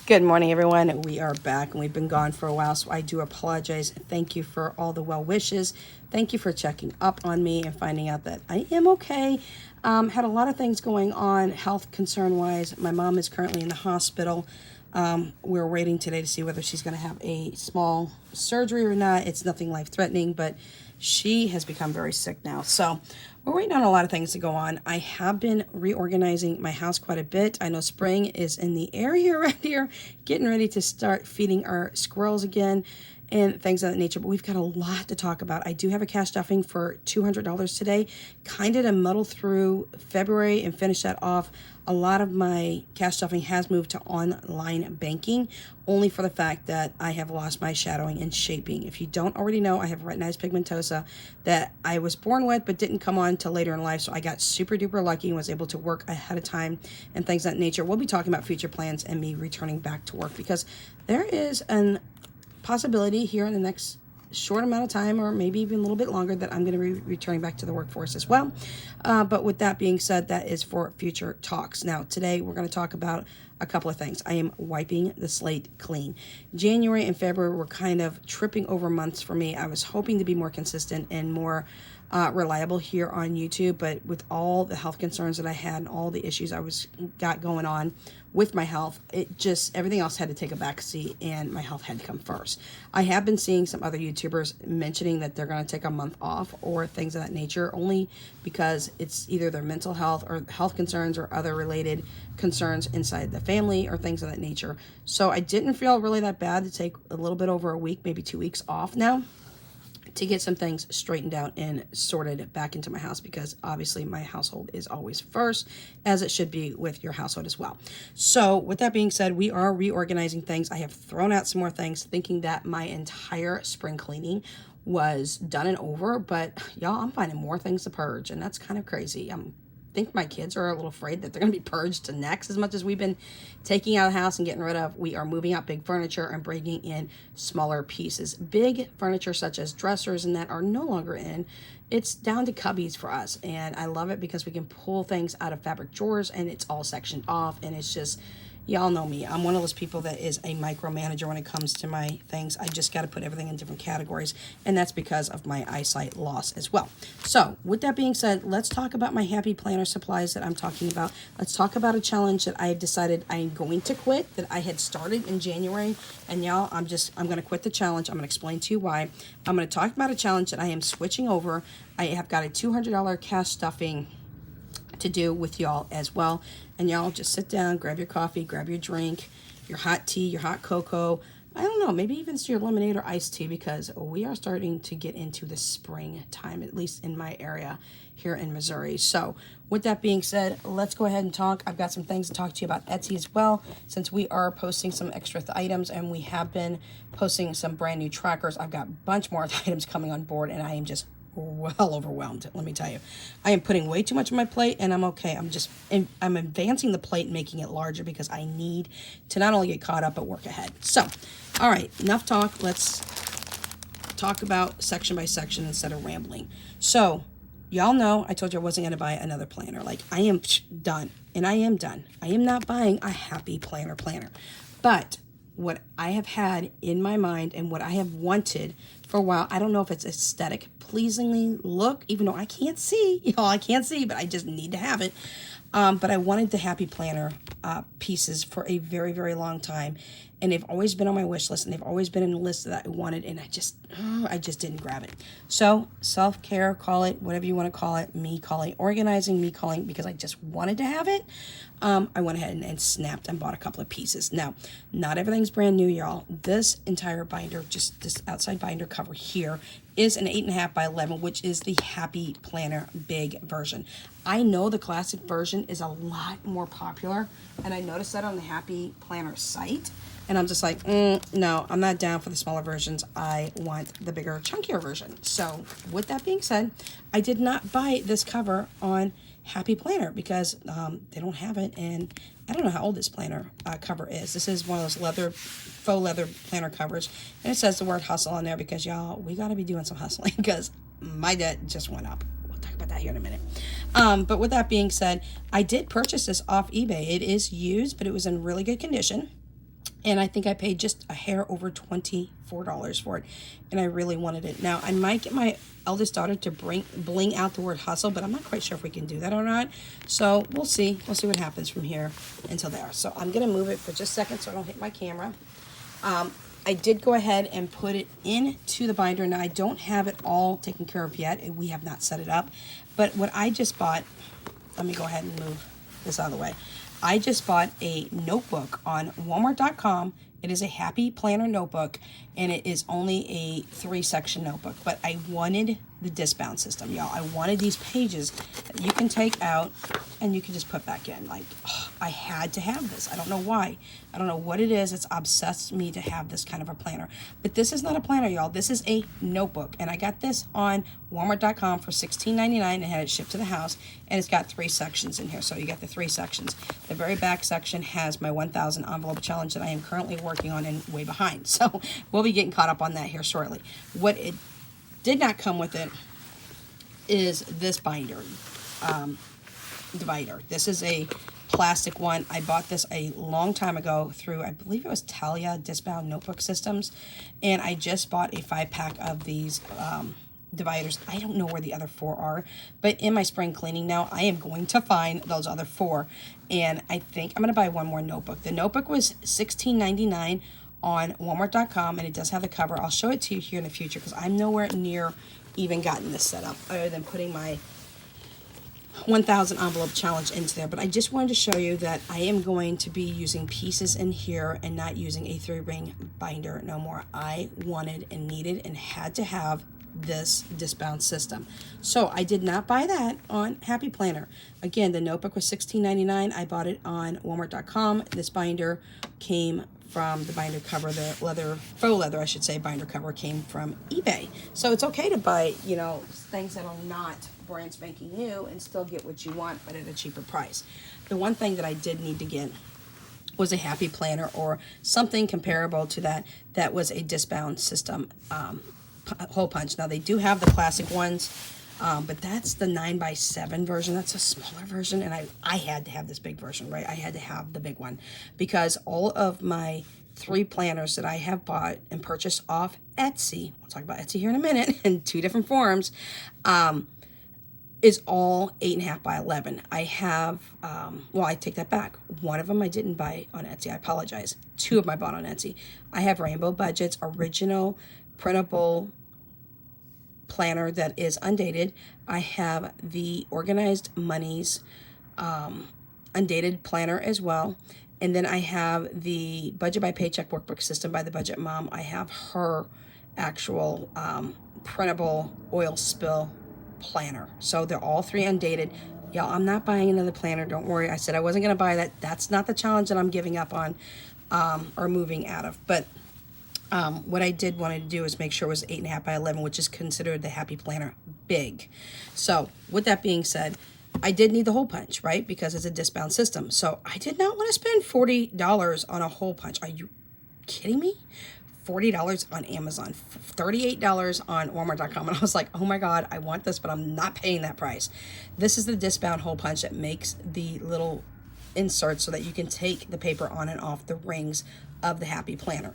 Good morning, everyone. We are back and we've been gone for a while, so I do apologize. Thank you for all the well wishes. Thank you for checking up on me and finding out that I am okay. Had a lot of things going on health concern wise. My mom is currently in the hospital. We're waiting today to see whether she's going to have a small surgery or not. It's nothing life threatening, but she has become very sick now. So we're waiting on a lot of things to go on. I have been reorganizing my house quite a bit. I know spring is in the area around here, getting ready to start feeding our squirrels again and things of that nature. But we've got a lot to talk about. I do have a cash stuffing for $200 today, kind of to muddle through February and finish that off. A lot of my cash stuffing has moved to online banking, only for the fact that I have lost my shadowing and shaping. If you don't already know, I have retinitis pigmentosa that I was born with but didn't come on till later in life, so I got super duper lucky and was able to work ahead of time and things of that nature. We'll be talking about future plans and me returning back to work, because there is an possibility here in the next short amount of time, or maybe even a little bit longer, that I'm going to be returning back to the workforce as well. But with that being said, that is for future talks. Now, today we're going to talk about a couple of things. I am wiping the slate clean. January and February were kind of tripping over months for me. I was hoping to be more consistent and more reliable here on YouTube, but with all the health concerns that I had and all the issues got going on with my health, it just, everything else had to take a backseat and my health had to come first. I have been seeing some other YouTubers mentioning that they're going to take a month off or things of that nature, only because it's either their mental health or health concerns or other related concerns inside the family or things of that nature. So I didn't feel really that bad to take a little bit over a week, maybe 2 weeks off now, to get some things straightened out and sorted back into my house, because obviously my household is always first, as it should be with your household as well. So with that being said, we are reorganizing things. I have thrown out some more things, thinking that my entire spring cleaning was done and over, but y'all, I'm finding more things to purge, and that's kind of crazy. Think my kids are a little afraid that they're going to be purged next. As much as we've been taking out of the house and getting rid of, we are moving out big furniture and bringing in smaller pieces. Big furniture such as dressers and that are no longer in. It's down to cubbies for us, and I love it because we can pull things out of fabric drawers and it's all sectioned off, and it's just, y'all know me. I'm one of those people that is a micromanager when it comes to my things. I just got to put everything in different categories, and that's because of my eyesight loss as well. So with that being said, let's talk about my Happy Planner supplies that I'm talking about. Let's talk about a challenge that I have decided I'm going to quit, that I had started in January, and y'all, I'm going to quit the challenge. I'm going to explain to you why. I'm going to talk about a challenge that I am switching over. I have got a $200 cash stuffing to do with y'all as well, and y'all just sit down, grab your coffee, grab your drink, your hot tea, your hot cocoa, I don't know, maybe even your lemonade or iced tea, because we are starting to get into the spring time, at least in my area here in Missouri. So with that being said, let's go ahead and talk. I've got some things to talk to you about Etsy as well, since we are posting some extra items and we have been posting some brand new trackers. I've got a bunch more items coming on board, and I am just well overwhelmed, let me tell you. I am putting way too much on my plate, and I'm okay. I'm advancing the plate and making it larger because I need to not only get caught up but work ahead. So, all right, enough talk. Let's talk about section by section instead of rambling. So, y'all know I told you I wasn't going to buy another planner. Like, I am done, and I am done. I am not buying a Happy Planner. But what I have had in my mind and what I have wanted for a while, I don't know if it's aesthetic, pleasingly look, even though I can't see, I can't see, but I just need to have it. But I wanted the Happy Planner pieces for a very, very long time. And they've always been on my wish list, and they've always been in the list that I wanted, and I just didn't grab it. So self-care, call it whatever you want to call it, me calling organizing, me calling because I just wanted to have it. I went ahead and snapped and bought a couple of pieces. Now, not everything's brand new, y'all. This entire binder, just this outside binder cover here, is an 8.5 by 11, which is the Happy Planner big version. I know the classic version is a lot more popular, and I noticed that on the Happy Planner site. And I'm just like, no, I'm not down for the smaller versions. I want the bigger, chunkier version. So with that being said, I did not buy this cover on Happy Planner because they don't have it. And I don't know how old this planner cover is. This is one of those faux leather planner covers. And it says the word hustle on there because, y'all, we got to be doing some hustling because my debt just went up. We'll talk about that here in a minute. But with that being said, I did purchase this off eBay. It is used, but it was in really good condition. And I think I paid just a hair over $24 for it. And I really wanted it. Now, I might get my eldest daughter to bling out the word hustle, but I'm not quite sure if we can do that or not. So we'll see. We'll see what happens from here until there. So I'm going to move it for just a second so I don't hit my camera. I did go ahead and put it into the binder. Now, I don't have it all taken care of yet. We have not set it up. But what I just bought, let me go ahead and move this out of the way. I just bought a notebook on Walmart.com. It is a Happy Planner notebook, and it is only a 3-section notebook. But I wanted the discbound system, y'all. I wanted these pages that you can take out and you can just put back in. Like, oh, I had to have this. I don't know why. I don't know what it is. It's obsessed me to have this kind of a planner. But this is not a planner, y'all. This is a notebook. And I got this on Walmart.com for $16.99 and had it shipped to the house. And it's got 3 sections in here. So you got the 3 sections. The very back section has my 1,000 envelope challenge that I am currently working on and way behind. So we'll be getting caught up on that here shortly. What it did not come with it is this binder, divider. This is a plastic one. I bought this a long time ago through, I believe it was Talia Discbound Notebook Systems, and I just bought a 5-pack of these dividers. I don't know where the other 4 are, but in my spring cleaning now, I am going to find those other 4, and I think I'm going to buy one more notebook. The notebook was $16.99 on Walmart.com, and it does have the cover. I'll show it to you here in the future because I'm nowhere near even gotten this set up other than putting my 1,000 envelope challenge into there. But I just wanted to show you that I am going to be using pieces in here and not using a 3-ring binder no more. I wanted and needed and had to have this discbound system. So I did not buy that on Happy Planner. Again, the notebook was $16.99. I bought it on Walmart.com. This binder came from the binder cover, the leather, faux leather, I should say, binder cover came from eBay. So it's okay to buy, you know, things that are not brand spanking new and still get what you want, but at a cheaper price. The one thing that I did need to get was a Happy Planner or something comparable to that, that was a discbound system hole punch. Now they do have the classic ones, but that's the 9x7 version. That's a smaller version, and I had to have this big version, right? I had to have the big one because all of my 3 planners that I have bought and purchased off Etsy, we'll talk about Etsy here in a minute, in 2 different forms, is all 8.5 by 11. I have, well, I take that back. One of them I didn't buy on Etsy. I apologize. 2 of them I bought on Etsy. I have Rainbow Budgets, original printable planner that is undated. I have the Organized Monies undated planner as well. And then I have the Budget by Paycheck workbook system by the Budget Mom. I have her actual printable oil spill planner. So they're all 3 undated. Y'all, I'm not buying another planner. Don't worry. I said I wasn't going to buy that. That's not the challenge that I'm giving up on or moving out of. But what I did want to do is make sure it was 8.5 by 11, which is considered the Happy Planner big. So with that being said, I did need the hole punch, right? Because it's a discbound system. So I did not want to spend $40 on a hole punch. Are you kidding me? $40 on Amazon, $38 on Walmart.com. And I was like, oh my God, I want this, but I'm not paying that price. This is the discbound hole punch that makes the little inserts so that you can take the paper on and off the rings of the Happy Planner.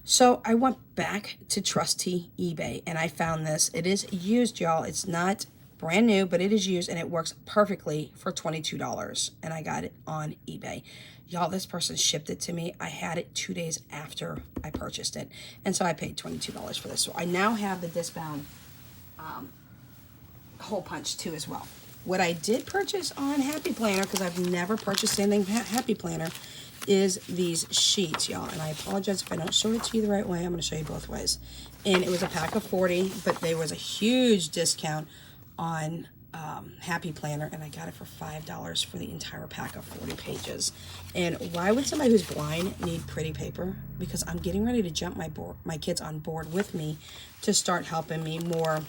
So I went back to trusty eBay and I found this. It is used, y'all. It's not brand new, but it is used and it works perfectly for $22. And I got it on eBay. Y'all, this person shipped it to me. I had it 2 days after I purchased it. And so I paid $22 for this. So I now have the discbound hole punch too as well. What I did purchase on Happy Planner, because I've never purchased anything Happy Planner, is these sheets, y'all. And I apologize if I don't show it to you the right way. I'm going to show you both ways. And it was a pack of 40, but there was a huge discount on Happy Planner, and I got it for $5 for the entire pack of 40 pages. And why would somebody who's blind need pretty paper? Because I'm getting ready to jump my kids on board with me to start helping me more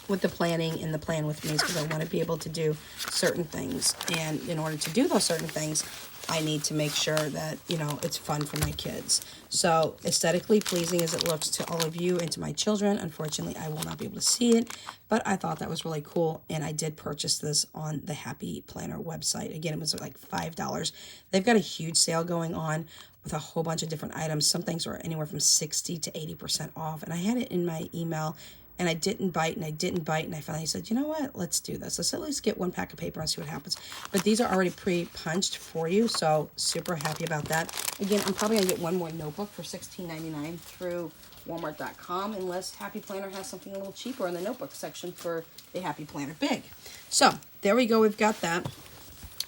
with the planning and the plan with me is because I want to be able to do certain things. And in order to do those certain things, I need to make sure that, you know, it's fun for my kids. So aesthetically pleasing as it looks to all of you and to my children, unfortunately, I will not be able to see it, but I thought that was really cool. And I did purchase this on the Happy Planner website. Again, it was like $5. They've got a huge sale going on with a whole bunch of different items. Some things are anywhere from 60 to 80% off. And I had it in my email, and I didn't bite, and I didn't bite, and I finally said, you know what, let's do this. Let's at least get one pack of paper and see what happens. But these are already pre-punched for you, so super happy about that. Again, I'm probably going to get one more notebook for $16.99 through Walmart.com, unless Happy Planner has something a little cheaper in the notebook section for the Happy Planner Big. So, there we go, we've got that.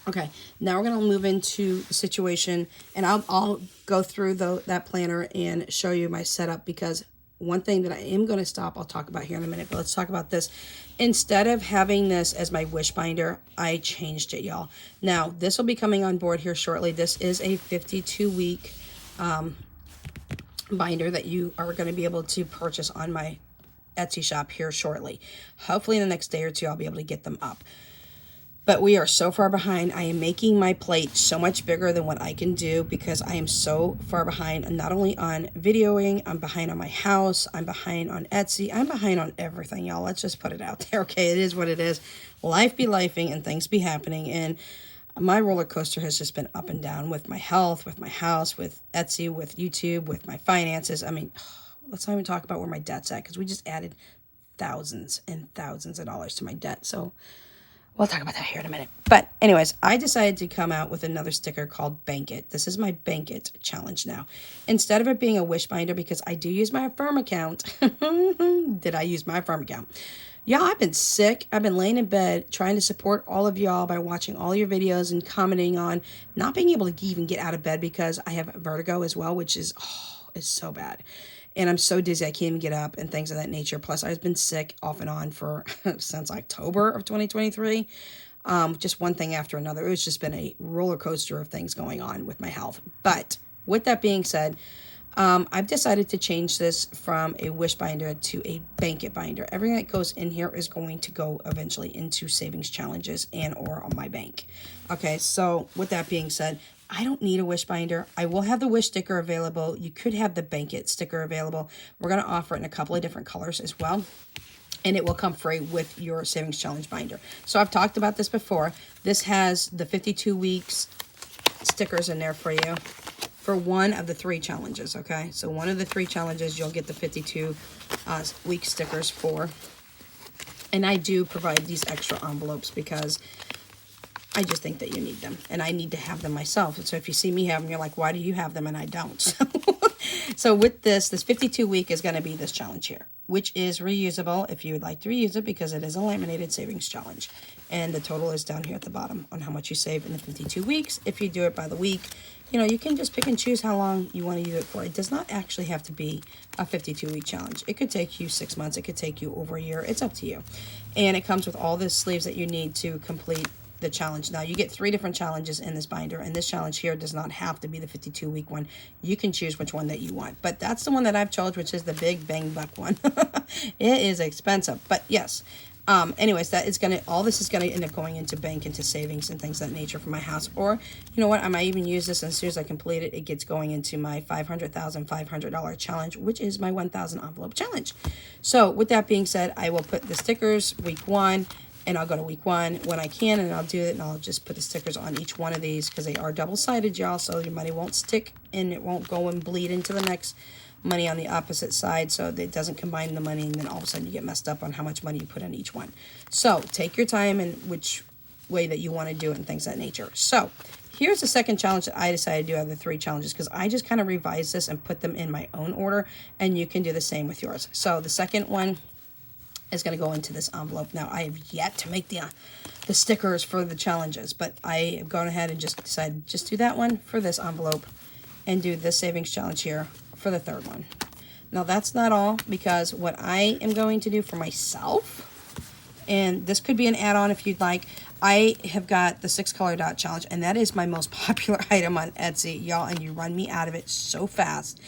Okay, now we're going to move into the situation, and I'll go through that planner and show you my setup, because one thing that I am going to stop, I'll talk about here in a minute, but let's talk about this. Instead of having this as my wish binder, I changed it, y'all. Now, this will be coming on board here shortly. This is a 52-week binder that you are going to be able to purchase on my Etsy shop here shortly. Hopefully in the next day or two, I'll be able to get them up. But we are so far behind. I am making my plate so much bigger than what I can do because I am so far behind, not only on videoing, I'm behind on my house, I'm behind on Etsy, I'm behind on everything, y'all. Let's just put it out there, okay? It is what it is. Life be lifing and things be happening, and my roller coaster has just been up and down with my health, with my house, with Etsy, with YouTube, with my finances. I mean, let's not even talk about where my debt's at, because we just added thousands and thousands of dollars to my debt, so we'll talk about that here in a minute. But anyways, I decided to come out with another sticker called Bank It. This is my Bank It challenge now. Instead of it being a wish binder, because I do use my Affirm account. Did I use my Affirm account? Y'all, I've been sick. I've been laying in bed trying to support all of y'all by watching all your videos and commenting on not being able to even get out of bed because I have vertigo as well, which is, it's so bad. And I'm so dizzy I can't even get up and things of that nature. Plus, I've been sick off and on for since October of 2023. Just one thing after another. It's just been a roller coaster of things going on with my health. But with that being said, I've decided to change this from a wish binder to a Bank It binder. Everything that goes in here is going to go eventually into savings challenges and or on my bank. Okay, so with that being said, I don't need a wish binder. I will have the wish sticker available. You could have the Bank It sticker available. We're going to offer it in a couple of different colors as well. And it will come free with your savings challenge binder. So I've talked about this before. This has the 52 weeks stickers in there for you for one of the 3 challenges, okay? So one of the 3 challenges you'll get the 52 week stickers for. And I do provide these extra envelopes because I just think that you need them, and I need to have them myself. And so if you see me have them, you're like, why do you have them and I don't? So with this 52 week is going to be this challenge here, which is reusable if you would like to reuse it, because it is a laminated savings challenge. And the total is down here at the bottom on how much you save in the 52 weeks. If you do it by the week, you know, you can just pick and choose how long you want to use it for. It does not actually have to be a 52-week challenge. It could take you 6 months. It could take you over a year. It's up to you. And it comes with all the sleeves that you need to complete the challenge. Now, you get 3 different challenges in this binder, and this challenge here does not have to be the 52-week one. You can choose which one that you want. But that's the one that I've chosen, which is the big bang buck one. It is expensive, but yes. Anyways, that is gonna, all this is gonna end up going into bank, into savings and things of that nature for my house. Or, you know what, I might even use this, and as soon as I complete it, it gets going into my $500,500 challenge, which is my 1,000 envelope challenge. So with that being said, I will put the stickers week 1, and I'll go to week 1 when I can, and I'll do it, and I'll just put the stickers on each one of these, because they are double-sided, y'all, so your money won't stick, and it won't go and bleed into the next money on the opposite side, so it doesn't combine the money, and then all of a sudden you get messed up on how much money you put on each one. So take your time and which way that you want to do it and things of that nature. So here's the second challenge that I decided to do out of the 3 challenges, because I just kind of revised this and put them in my own order, and you can do the same with yours. So the second one is going to go into this envelope. Now, I have yet to make the stickers for the challenges, but I have gone ahead and just decided just do that one for this envelope and do this savings challenge here for the third one. Now, that's not all, because what I am going to do for myself, and this could be an add-on if you'd like, I have got the 6-color dot challenge, and that is my most popular item on Etsy, y'all, and you run me out of it so fast.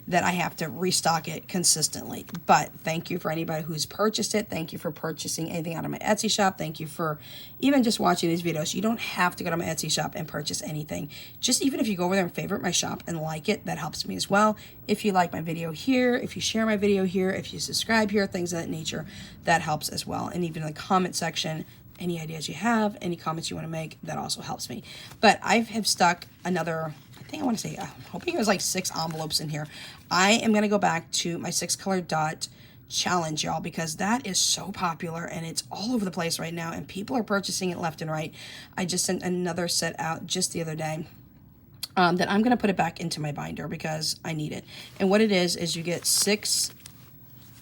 that I have to restock it consistently. But thank you for anybody who's purchased it. Thank you for purchasing anything out of my Etsy shop. Thank you for even just watching these videos. You don't have to go to my Etsy shop and purchase anything. Just even if you go over there and favorite my shop and like it, that helps me as well. If you like my video here, if you share my video here, if you subscribe here, things of that nature, that helps as well. And even in the comment section, any ideas you have, any comments you want to make, that also helps me. But I have stuck another, I think I want to say, I'm hoping it was like 6 envelopes in here. I am going to go back to my 6 color dot challenge, y'all, because that is so popular and it's all over the place right now and people are purchasing it left and right. I just sent another set out just the other day that I'm going to put it back into my binder because I need it. And what it is you get 6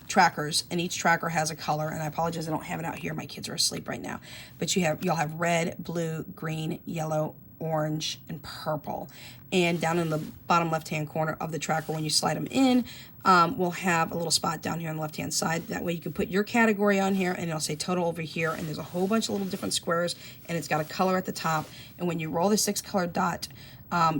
trackers, and each tracker has a color, and I apologize I don't have it out here, my kids are asleep right now, but you'll have red, blue, green, yellow, orange, and purple. And down in the bottom left hand corner of the tracker, when you slide them in, we'll have a little spot down here on the left hand side. That way you can put your category on here and it'll say total over here, and there's a whole bunch of little different squares, and it's got a color at the top. And when you roll the 6 color dot,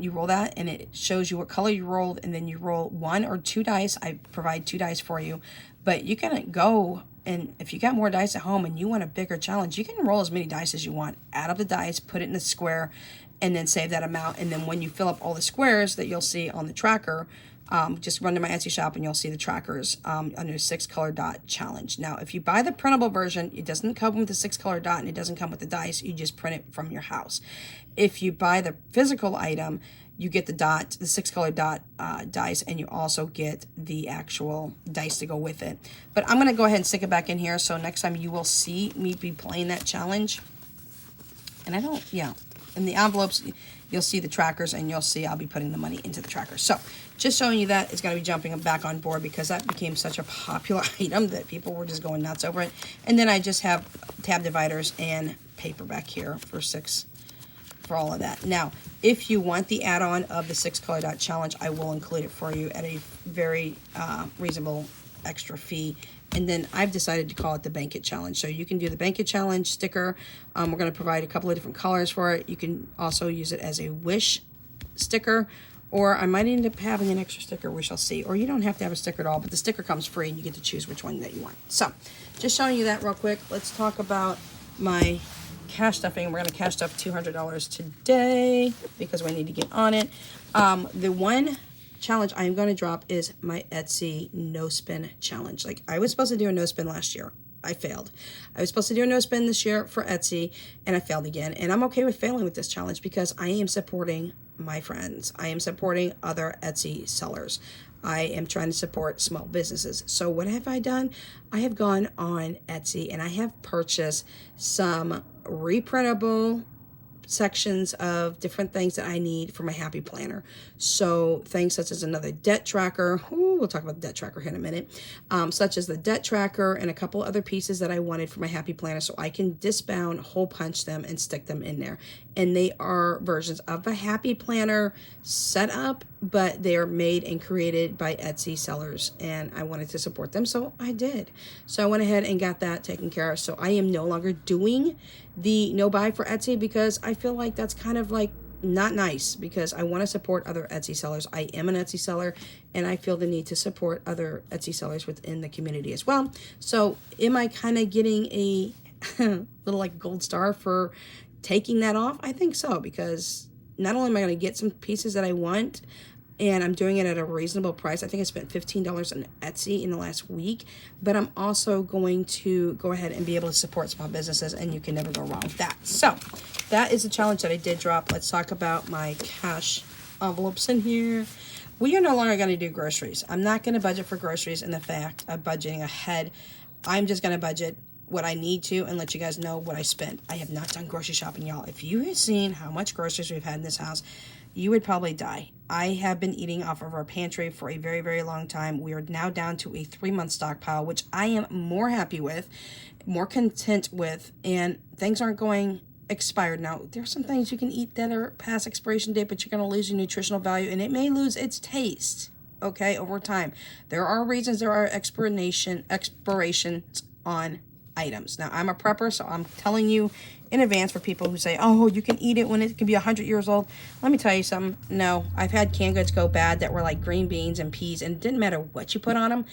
you roll that and it shows you what color you rolled, and then you roll 1 or 2 dice. I provide 2 dice for you, but you can go, and if you got more dice at home and you want a bigger challenge, you can roll as many dice as you want. Add up the dice, put it in the square, and then save that amount. And then when you fill up all the squares that you'll see on the tracker, just run to my Etsy shop and you'll see the trackers under 6 color dot challenge. Now, if you buy the printable version, it doesn't come with the 6 color dot and it doesn't come with the dice. You just print it from your house. If you buy the physical item, you get the 6 color dot dice, and you also get the actual dice to go with it. But I'm going to go ahead and stick it back in here, so next time you will see me be playing that challenge. And in the envelopes, you'll see the trackers, and you'll see I'll be putting the money into the trackers. So just showing you that is going to be jumping back on board because that became such a popular item that people were just going nuts over it. And then I just have tab dividers and paper back here for all of that. Now, if you want the add-on of the 6 color dot challenge, I will include it for you at a very reasonable extra fee. And then I've decided to call it the Bank It Challenge. So you can do the Bank It Challenge sticker. We're going to provide a couple of different colors for it. You can also use it as a wish sticker, or I might end up having an extra sticker, we shall see. Or you don't have to have a sticker at all, but the sticker comes free and you get to choose which one that you want. So just showing you that real quick. Let's talk about my cash stuffing. We're going to cash stuff $200 today because we need to get on it. The one challenge I'm going to drop is my Etsy no spin challenge. Like, I was supposed to do a no spin last year. I failed. I was supposed to do a no spin this year for Etsy, and I failed again. And I'm okay with failing with this challenge because I am supporting my friends. I am supporting other Etsy sellers. I am trying to support small businesses. So what have I done? I have gone on Etsy and I have purchased some reprintable sections of different things that I need for my happy planner. So things such as another debt tracker. Ooh, we'll talk about the debt tracker here in a minute. Such as the debt tracker and a couple other pieces that I wanted for my happy planner, so I can disbound, hole punch them, and stick them in there. And they are versions of the happy planner set up, but they are made and created by Etsy sellers, and I wanted to support them, so I did. So I went ahead and got that taken care of. So I am no longer doing the no buy for Etsy because I feel like that's kind of like not nice, because I want to support other Etsy sellers. I am an Etsy seller and I feel the need to support other Etsy sellers within the community as well. So am I kind of getting a little like gold star for taking that off? I think so, because not only am I going to get some pieces that I want, and I'm doing it at a reasonable price. I think I spent $15 on Etsy in the last week, but I'm also going to go ahead and be able to support small businesses, and you can never go wrong with that. So that is a challenge that I did drop. Let's talk about my cash envelopes in here. We are no longer going to do groceries. I'm not going to budget for groceries in the fact of budgeting ahead. I'm just going to budget what I need to and let you guys know what I spent. I have not done grocery shopping, y'all. If you had seen how much groceries we've had in this house, you would probably die. I have been eating off of our pantry for a very, very long time. We are now down to a 3-month stockpile, which I am more happy with, more content with, and things aren't going expired. Now, there's some things you can eat that are past expiration date, but you're going to lose your nutritional value, and it may lose its taste, okay, over time. There are reasons there are expirations on items. Now, I'm a prepper, so I'm telling you in advance for people who say, oh, you can eat it when it can be 100 years old. Let me tell you something. No, I've had canned goods go bad that were like green beans and peas, and it didn't matter what you put on them.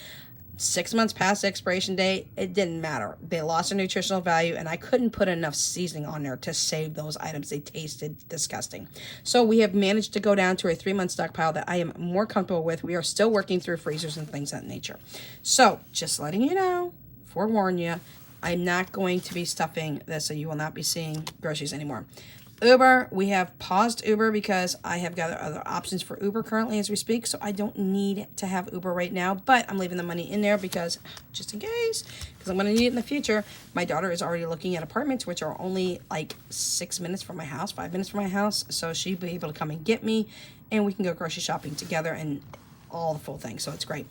6 months past the expiration date, it didn't matter. They lost their nutritional value, and I couldn't put enough seasoning on there to save those items. They tasted disgusting. So we have managed to go down to a 3-month stockpile that I am more comfortable with. We are still working through freezers and things of that nature. So just letting you know, forewarn you, I'm not going to be stuffing this, so you will not be seeing groceries anymore. Uber, we have paused Uber because I have got other options for Uber currently as we speak, so I don't need to have Uber right now, but I'm leaving the money in there because, just in case, because I'm going to need it in the future. My daughter is already looking at apartments, which are only like 6 minutes from my house, 5 minutes from my house, so she'll be able to come and get me, and we can go grocery shopping together and all the full thing, so it's great.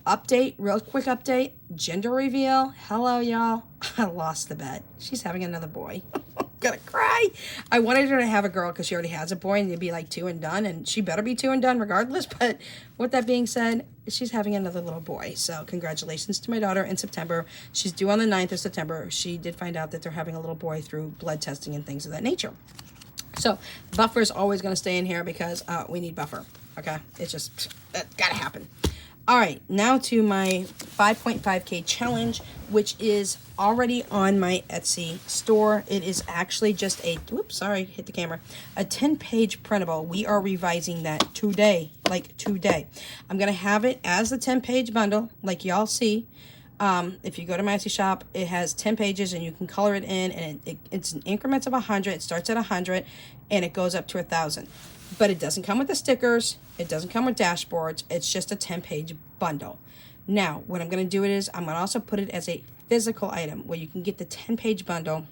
Update, real quick update, gender reveal. Hello, y'all. I lost the bet. She's having another boy. I'm gonna cry. I wanted her to have a girl because she already has a boy and it'd be like 2 and done, and she better be 2 and done regardless. But with that being said, she's having another little boy. So congratulations to my daughter in September. She's due on the 9th of September. She did find out that they're having a little boy through blood testing and things of that nature. So buffer is always going to stay in here because we need buffer. Okay, it's just, that gotta happen. All right, now to my 5.5K challenge, which is already on my Etsy store. It is actually just a, whoops, sorry, hit the camera, a 10-page printable. We are revising that today, like today. I'm going to have it as a 10-page bundle, like y'all see. If you go to my Etsy shop, it has 10 pages and you can color it in, and it's in increments of 100. It starts at 100 and it goes up to 1,000. But it doesn't come with the stickers. It doesn't come with dashboards. It's just a 10-page bundle. Now, what I'm going to do is I'm going to also put it as a physical item where you can get the 10-page bundle.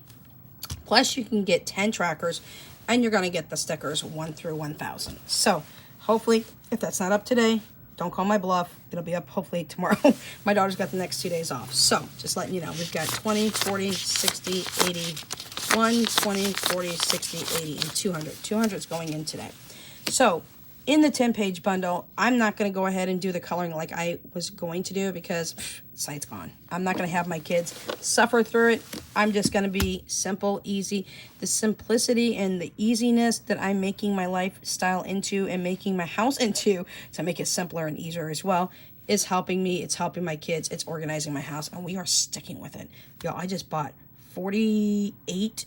Plus, you can get 10 trackers, and you're going to get the stickers 1 through 1,000. So, hopefully, if that's not up today, don't call my bluff. It'll be up hopefully tomorrow. My daughter's got the next 2 days off. So, just letting you know, we've got 20, 40, 60, 80, 1, 20, 40, 60, 80, and 200. 200 is going in today. So, in the 10-page bundle, I'm not going to go ahead and do the coloring like I was going to do because the site's gone. I'm not going to have my kids suffer through it. I'm just going to be simple, easy. The simplicity and the easiness that I'm making my lifestyle into and making my house into to make it simpler and easier as well is helping me. It's helping my kids. It's organizing my house, and we are sticking with it. Yo, I just bought 48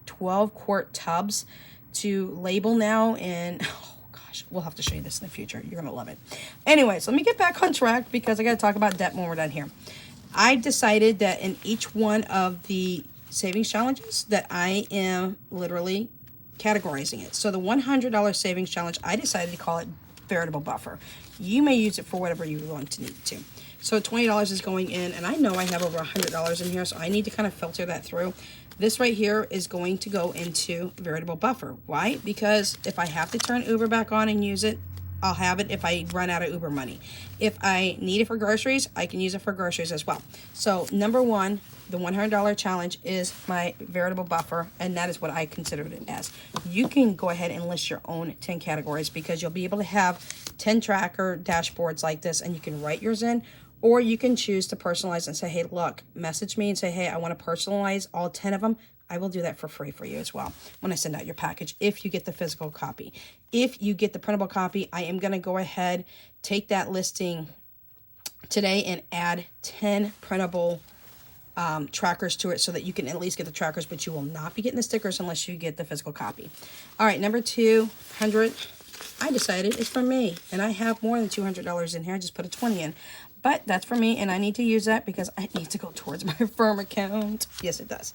12-quart tubs to label now, and oh gosh, we'll have to show you this in the future. You're gonna love it. Anyways, let me get back on track because I gotta talk about debt when we're done here. I decided that in each one of the savings challenges that I am literally categorizing it. So the $100 savings challenge, I decided to call it veritable buffer. You may use it for whatever you want to need to. So $20 is going in, and I know I have over $100 in here, so I need to kind of filter that through. This right here is going to go into veritable buffer. Why? Because if I have to turn Uber back on and use it, I'll have it if I run out of Uber money. If I need it for groceries, I can use it for groceries as well. So number one, the $100 challenge is my veritable buffer, and that is what I considered it as. You can go ahead and list your own 10 categories because you'll be able to have 10 tracker dashboards like this, and you can write yours in, or you can choose to personalize and say, hey, look, message me and say, hey, I want to personalize all 10 of them. I will do that for free for you as well when I send out your package if you get the physical copy. If you get the printable copy, I am going to go ahead, take that listing today and add 10 printable trackers to it so that you can at least get the trackers, but you will not be getting the stickers unless you get the physical copy. All right, number 200, I decided is for me, and I have more than $200 in here. I just put a 20 in. But that's for me, and I need to use that because it needs to go towards my firm account. Yes, it does.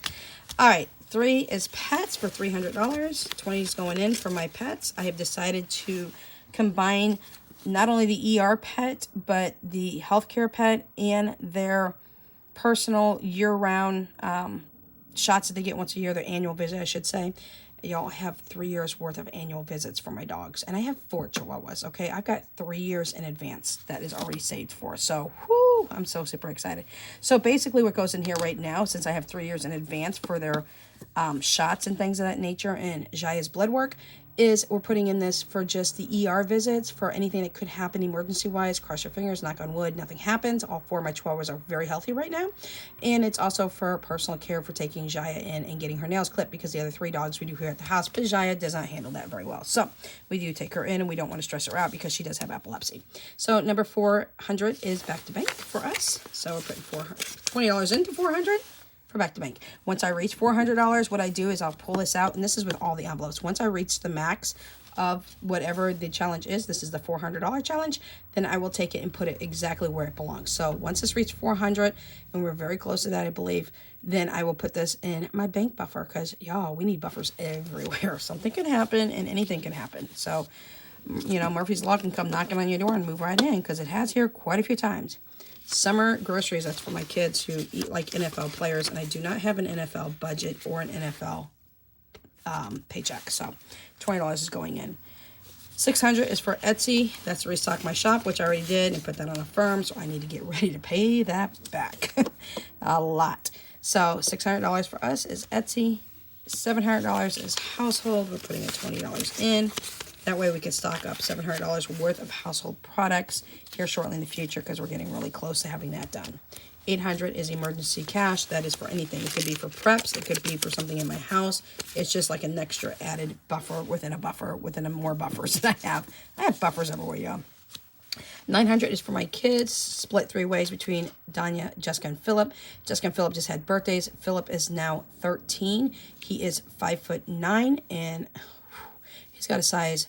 All right, 3 is pets for $300. 20 is going in for my pets. I have decided to combine not only the ER pet, but the healthcare pet and their personal year-round shots that they get once a year, their annual visit, I should say. Y'all, have 3 years worth of annual visits for my dogs. And I have 4 Chihuahuas, okay? I've got 3 years in advance that is already saved for. So, whoo, I'm so super excited. So basically what goes in here right now, since I have 3 years in advance for their shots and things of that nature and Jaya's blood work, is we're putting in this for just the ER visits, for anything that could happen emergency-wise. Cross your fingers, knock on wood, nothing happens. All 4 of my Chihuahuas are very healthy right now. And it's also for personal care, for taking Jaya in and getting her nails clipped, because the other 3 dogs we do here at the house, but Jaya does not handle that very well. So we do take her in, and we don't want to stress her out because she does have epilepsy. So number 400 is back to bank for us. So we're putting $20 into 400. For back to bank. Once I reach $400, what I do is I'll pull this out, and this is with all the envelopes. Once I reach the max of whatever the challenge is, this is the $400 challenge, then I will take it and put it exactly where it belongs. So once this reaches 400, and we're very close to that, I believe, then I will put this in my bank buffer, because y'all, we need buffers everywhere. Something can happen, and anything can happen. So, you know, Murphy's Law can come knocking on your door and move right in, because it has here quite a few times. Summer groceries, that's for my kids who eat like NFL players, and I do not have an NFL budget or an NFL paycheck, so $20 is going in. $600 is for Etsy. That's to restock my shop, which I already did, and put that on Affirm, so I need to get ready to pay that back. A lot. So $600 for us is Etsy. $700 is household. We're putting $20 in. That way we can stock up $700 worth of household products here shortly in the future, because we're getting really close to having that done. $800 is emergency cash. That is for anything. It could be for preps. It could be for something in my house. It's just like an extra added buffer within a buffer within a more buffers that I have. I have buffers everywhere, y'all. $900 is for my kids, split 3 ways between Danya, Jessica, and Philip. Jessica and Philip just had birthdays. Philip is now 13. He is 5'9", and he's got a size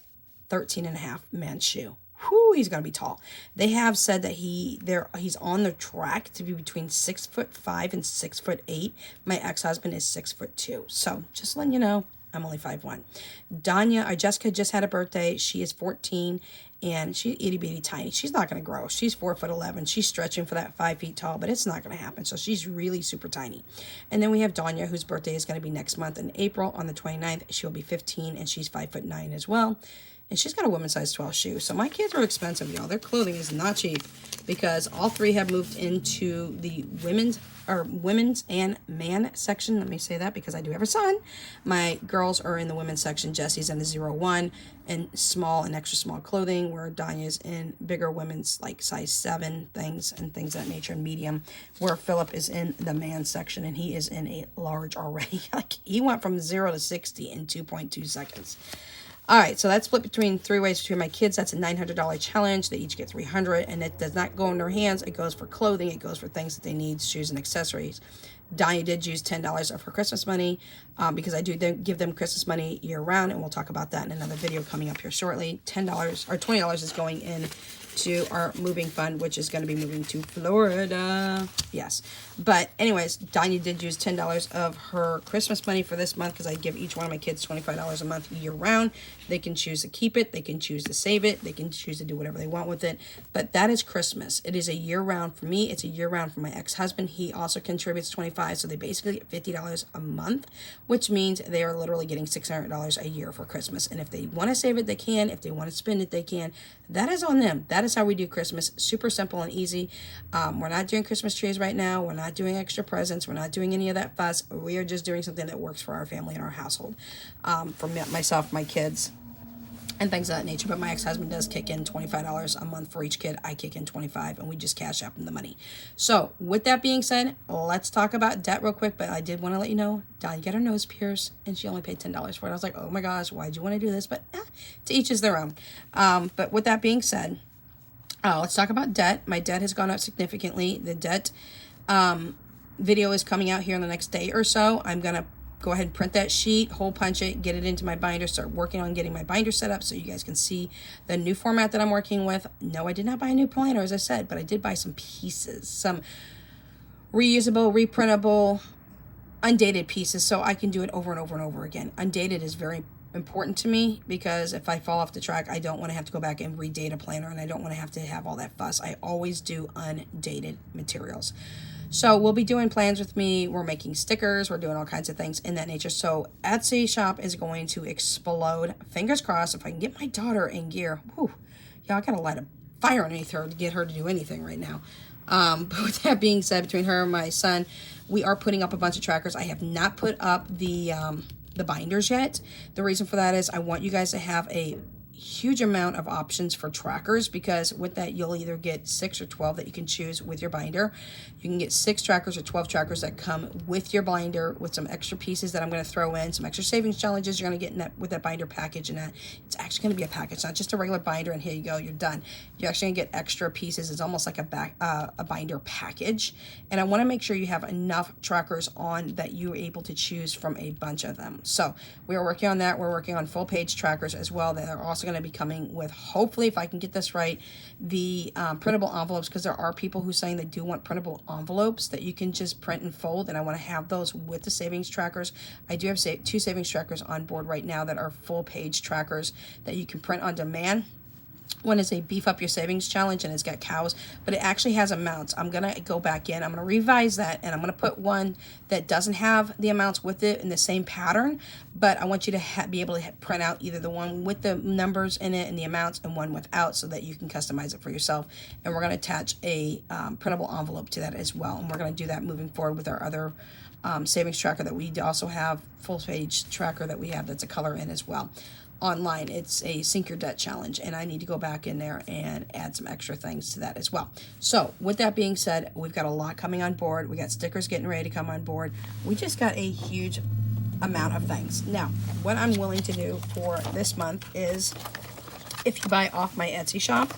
13.5 men's shoe. Whew, he's gonna be tall. They have said that he's on the track to be between 6'5" and 6'8". My ex-husband is 6'2". So just letting you know, I'm only 5'1". Jessica just had a birthday. She is 14, and she's itty bitty tiny. She's not gonna grow. She's 4'11". She's stretching for that 5 feet tall, but it's not gonna happen. So she's really super tiny. And then we have Danya, whose birthday is gonna be next month in April on the 29th. She'll be 15, and she's 5'9" as well. And she's got a women's size 12 shoe. So my kids are expensive, y'all. Their clothing is not cheap, because all 3 have moved into the women's and man section. Let me say that, because I do have a son. My girls are in the women's section. Jesse's in the 01 and small and extra small clothing, where Danya's in bigger women's, like size 7 things and things of that nature, and medium, where Philip is in the man section, and he is in a large already. Like, he went from 0 to 60 in 2.2 seconds. All right, so that's split between 3 ways between my kids. That's a $900 challenge. They each get $300, and it does not go in their hands. It goes for clothing. It goes for things that they need, shoes and accessories. Danya did use $10 of her Christmas money, because I do give them Christmas money year round, and we'll talk about that in another video coming up here shortly. $10 or $20 is going in to our moving fund, which is going to be moving to Florida. Yes. But anyways, Danya did use $10 of her Christmas money for this month, because I give each one of my kids $25 a month year round. They can choose to keep it. They can choose to save it. They can choose to do whatever they want with it. But that is Christmas. It is a year round for me. It's a year round for my ex-husband. He also contributes $25. So they basically get $50 a month, which means they are literally getting $600 a year for Christmas. And if they want to save it, they can. If they want to spend it, they can. That is on them. That is how we do Christmas. Super simple and easy. We're not doing Christmas trees right now. We're not doing extra presents. We're not doing any of that fuss. We are just doing something that works for our family and our household. For myself, my kids, and things of that nature. But my ex-husband does kick in $25 a month for each kid. I kick in $25, and we just cash up in the money. So with that being said, let's talk about debt real quick. But I did want to let you know, Donna got her nose pierced, and she only paid $10 for it. I was like, oh my gosh, why'd you want to do this? But to each is their own. But with that being said, let's talk about debt. My debt has gone up significantly. The debt video is coming out here in the next day or so. I'm going to go ahead and print that sheet, hole punch it, get it into my binder, start working on getting my binder set up so you guys can see the new format that I'm working with. No, I did not buy a new planner, as I said, but I did buy some pieces, some reusable, reprintable, undated pieces, so I can do it over and over and over again. Undated is very important to me, because if I fall off the track, I don't want to have to go back and redate a planner, and I don't want to have all that fuss. I always do undated materials. So we'll be doing plans with me. We're making stickers. We're doing all kinds of things in that nature. So Etsy shop is going to explode. Fingers crossed if I can get my daughter in gear. Whew. Yeah, I got to light a fire underneath her to get her to do anything right now. But with that being said, between her and my son, we are putting up a bunch of trackers. I have not put up the the binders yet. The reason for that is I want you guys to have a huge amount of options for trackers, because with that you'll either get 6 or 12 that you can choose with your binder. You can get 6 trackers or 12 trackers that come with your binder with some extra pieces that I'm going to throw in, some extra savings challenges you're going to get in that, with that binder package. And it's actually going to be a package, not just a regular binder and here you go, you're done. You're actually going to get extra pieces. It's almost like a binder package, and I want to make sure you have enough trackers on that you're able to choose from a bunch of them. So we are working on that. We're working on full page trackers as well that are also going to be coming with, hopefully, if I can get this right, the printable envelopes, because there are people who are saying they do want printable envelopes that you can just print and fold, and I want to have those with the savings trackers. I do have 2 savings trackers on board right now that are full page trackers that you can print on demand. One is a beef up your savings challenge, and it's got cows, but it actually has amounts. I'm going to go back in, I'm going to revise that, and I'm going to put one that doesn't have the amounts with it in the same pattern, but I want you to be able to print out either the one with the numbers in it and the amounts and one without, so that you can customize it for yourself. And we're going to attach a printable envelope to that as well, and we're going to do that moving forward with our other savings tracker that we also have, full page tracker that we have that's a color in as well. Online, it's a sink your debt challenge, and I need to go back in there and add some extra things to that as well. So with that being said, we've got a lot coming on board. We got stickers getting ready to come on board. We just got a huge amount of things. Now, what I'm willing to do for this month is, if you buy off my Etsy shop,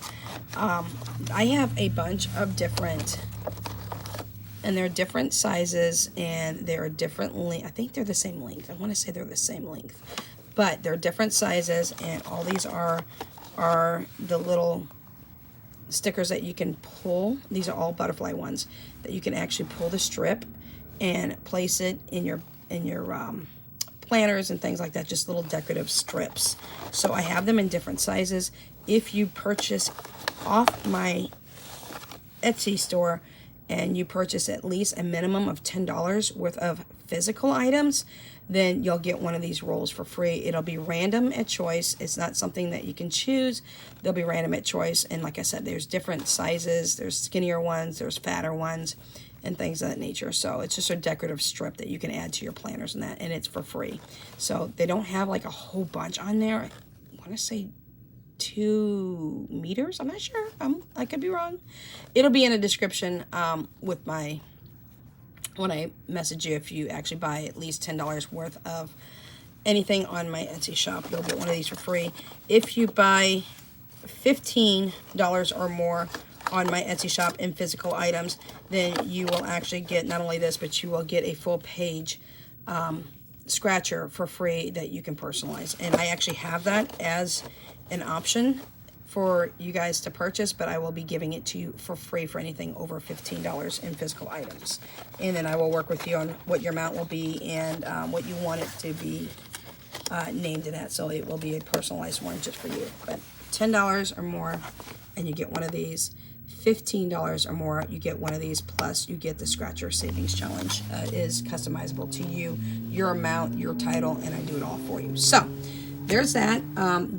I have a bunch of different, and they're different sizes, and they're different length. I think they're the same length. I want to say they're the same length, but they're different sizes, and all these are the little stickers that you can pull. These are all butterfly ones that you can actually pull the strip and place it in your planners and things like that, just little decorative strips. So I have them in different sizes. If you purchase off my Etsy store and you purchase at least a minimum of $10 worth of physical items, then you'll get one of these rolls for free. It'll be random at choice. It's not something that you can choose. They'll be random at choice. And like I said, there's different sizes. There's skinnier ones, there's fatter ones, and things of that nature. So it's just a decorative strip that you can add to your planners and that, and it's for free. So they don't have like a whole bunch on there. I want to say 2 meters. I'm not sure. I could be wrong. It'll be in a description with my, when I message you, if you actually buy at least $10 worth of anything on my Etsy shop, you'll get one of these for free. If you buy $15 or more on my Etsy shop in physical items, then you will actually get not only this, but you will get a full page scratcher for free that you can personalize. And I actually have that as an option for you guys to purchase, but I will be giving it to you for free for anything over $15 in physical items. And then I will work with you on what your amount will be and what you want it to be named in that. So it will be a personalized one just for you. But $10 or more and you get one of these. $15 or more, you get one of these, plus you get the Scratcher Savings Challenge. Is customizable to you, your amount, your title, and I do it all for you. So there's that.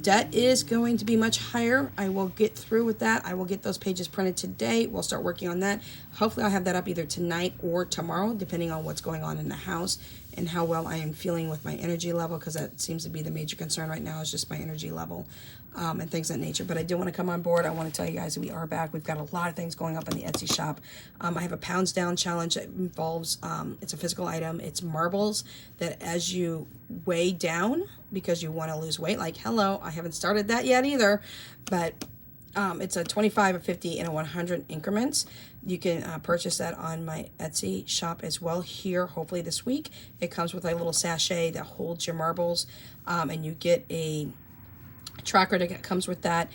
Debt is going to be much higher. I will get through with that. I will get those pages printed today. We'll start working on that. Hopefully I'll have that up either tonight or tomorrow, depending on what's going on in the house and how well I am feeling with my energy level, because that seems to be the major concern right now, is just my energy level and things of that nature. But I do want to come on board. I want to tell you guys that we are back. We've got a lot of things going up on the Etsy shop. I have a pounds down challenge that involves, it's a physical item. It's marbles that as you weigh down, because you want to lose weight, like, hello, I haven't started that yet either, but it's a 25, a 50, and a 100 increments. You can purchase that on my Etsy shop as well here, hopefully this week. It comes with a little sachet that holds your marbles, and you get a tracker that comes with that.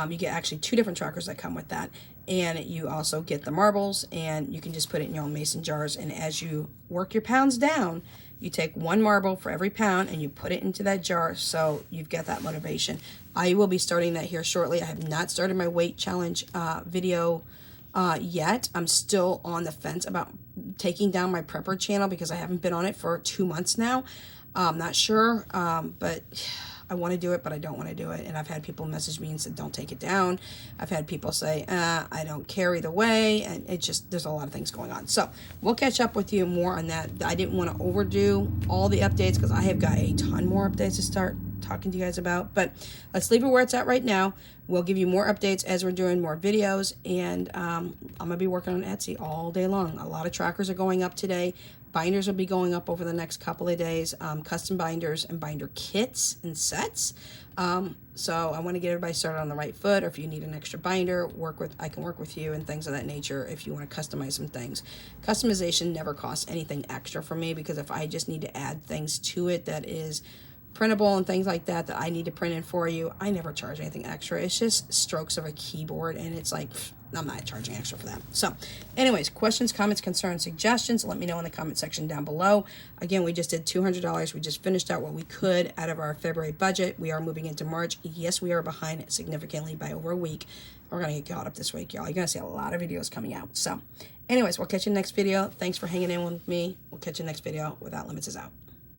You get actually 2 different trackers that come with that, and you also get the marbles, and you can just put it in your own mason jars. And as you work your pounds down, you take 1 marble for every pound and you put it into that jar, so you've got that motivation. I will be starting that here shortly. I have not started my weight challenge video yet. I'm still on the fence about taking down my prepper channel because I haven't been on it for 2 months now. I'm not sure, but I want to do it, but I don't want to do it. And I've had people message me and said, don't take it down. I've had people say, I don't care either way. And it just, there's a lot of things going on. So we'll catch up with you more on that. I didn't want to overdo all the updates because I have got a ton more updates to start talking to you guys about, but let's leave it where it's at right now. We'll give you more updates as we're doing more videos, and I'm gonna be working on Etsy all day long. A lot of trackers are going up today. Binders will be going up over the next couple of days, custom binders and binder kits and sets. So I want to get everybody started on the right foot, or if you need an extra binder, I can work with you and things of that nature if you want to customize some things. Customization never costs anything extra for me, because if I just need to add things to it that is printable and things like that I need to print in for you, I never charge anything extra. It's just strokes of a keyboard, and it's like, I'm not charging extra for that. So anyways, questions, comments, concerns, suggestions, let me know in the comment section down below. Again, we just did $200. We just finished out what we could out of our February budget. We are moving into March. Yes, we are behind significantly by over a week. We're going to get caught up this week, y'all. You're going to see a lot of videos coming out. So anyways, we'll catch you in the next video. Thanks for hanging in with me. We'll catch you in the next video. Without Limits is out.